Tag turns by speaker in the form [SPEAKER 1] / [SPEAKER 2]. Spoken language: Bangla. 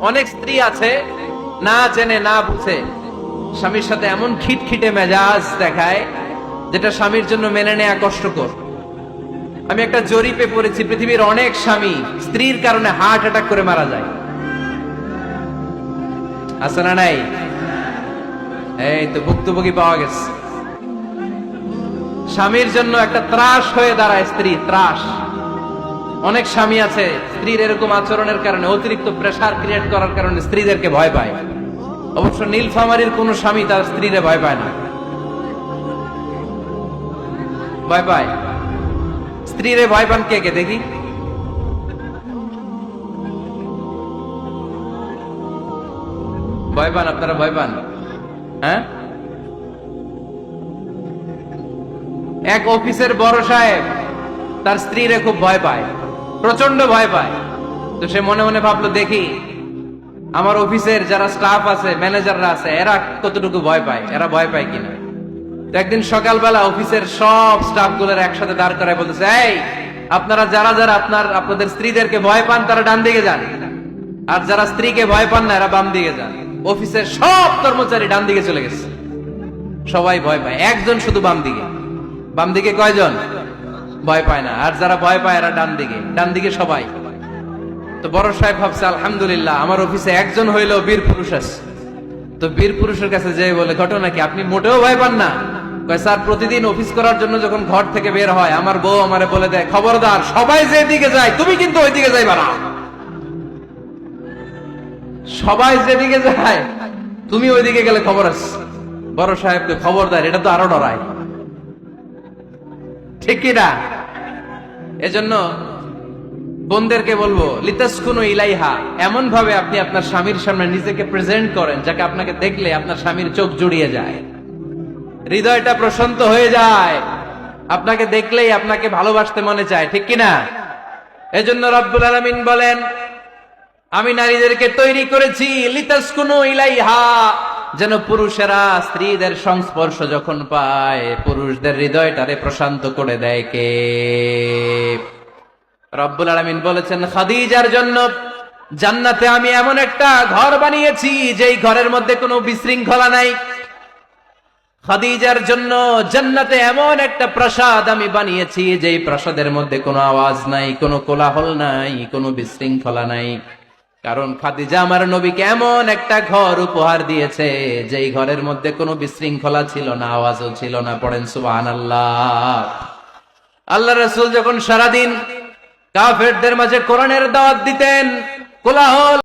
[SPEAKER 1] অনেক স্ত্রী আছে না জেনে না বুঝে স্বামীর সাথে এমন খিটখিটে মেজাজ দেখায় যেটা স্বামীর জন্য মেনে নেওয়া কষ্টকর। আমি একটা জরিপে পড়েছি, পৃথিবীর অনেক স্বামী স্ত্রীর কারণে হার্ট অ্যাটাক করে মারা যায়। আছে না নাই? এই তো ভুক্তভোগী পাওয়া গেছে। স্বামীর জন্য একটা ত্রাস হয়ে দাঁড়ায় স্ত্রী, ত্রাস। অনেক স্বামী আছে স্ত্রীর এরকম আচরণের কারণে, অতিরিক্ত প্রেসার ক্রিয়েট করার কারণে স্ত্রীদেরকে ভয় পায়। অবশ্য নীলফামারীর কোন স্বামী তার স্ত্রীরে ভয় পায় না। ভয় পায়? স্ত্রীরে ভয় পান কে কে দেখি? ভয় পান আপনারা? ভয় পান? হ্যাঁ, এক অফিসের বড় সাহেব তার স্ত্রীরে খুব ভয় পায়, প্রচন্ড ভয় পায়। তো সে মনে মনে ভাবলো, দেখি আমার অফিসের যারা স্টাফ আছে, ম্যানেজাররা আছে, এরা কতটুকু ভয় পায়, এরা ভয় পায় কিনা। তো একদিন সকালবেলা অফিসের সব স্টাফ গুলোর একসাথে দাঁড় করায় বলতেছে, এই আপনারা যারা যারা আপনাদের স্ত্রীদেরকে ভয় পান তারা ডান দিকে যান, আর যারা স্ত্রীকে ভয় পান না এরা বাম দিকে যান। অফিসের সব কর্মচারী ডান দিকে চলে গেছে, সবাই ভয় পায়, একজন শুধু বাম দিকে। বাম দিকে কয়জন ভয় পায় না, আর যারা ভয় পায় এরা ডান দিকে, ডান দিকে সবাই। তো বড় সাহেব ভাবছে, আলহামদুলিল্লাহ আমার অফিসে একজন হইলেও বীর পুরুষ আছে। তো বীর পুরুষের কাছে যেয়ে বলে, ঘটনা কি, আপনি মোটেও ভয় পান না? কয়, স্যার প্রতিদিন অফিস করার জন্য যখন ঘর থেকে বের হয় আমার বউ আমারে বলে দেয়, খবরদার সবাই যেদিকে যায় তুমি কিন্তু ওইদিকে যাইবা না, সবাই যেদিকে যায় তুমি ওইদিকে গেলে খবর আছে। বড় সাহেবকে খবরদার, এটা তো আরো ডরায়, ঠিক কিনা? এজন্য বোনদেরকে বলবো, লিতাসকুনু ইলাইহা, এমন ভাবে আপনি আপনার স্বামীর সামনে নিজেকে প্রেজেন্ট করেন যাকে আপনাকে দেখলে আপনার স্বামীর চোখ জুড়িয়ে যায়, হৃদয়টা প্রশান্ত হয়ে যায়, আপনাকে দেখলেই আপনাকে ভালোবাসতে মনে চায়, ঠিক কিনা? এজন্য রব্বুল আলামিন বলেন, আমি নারীদেরকে তৈরি করেছি লিতাসকুনু ইলাইহা, যেন পুরুষেরা স্ত্রীদের সংস্পর্শ যখন পায় পুরুষদের হৃদয়টারে প্রশান্ত করে দেয়। কে? রব্বুল আলামিন বলেছেন, খাদিজার জন্য জান্নাতে আমি এমন একটা ঘর বানিয়েছি যেই ঘরের মধ্যে কোনো বিশৃঙ্খলা নাই। খাদিজার জন্য জান্নাতে এমন একটা প্রাসাদ আমি বানিয়েছি যেই প্রাসাদের মধ্যে কোনো আওয়াজ নাই, কোনো কোলাহল নাই, কোনো বিশৃঙ্খলা নাই। কারণ খাদিজা আমার নবীকে এমন একটা ঘর উপহার দিয়েছে যেই ঘরের মধ্যে কোনো বিশৃঙ্খলা ছিল না, আওয়াজও ছিল না। পড়েন সুবহানাল্লাহ। আল্লাহ রাসূল যখন সারাদিন কাফেরদের মাঝে কোরআনের দাওয়াত দিতেন, কোলাহল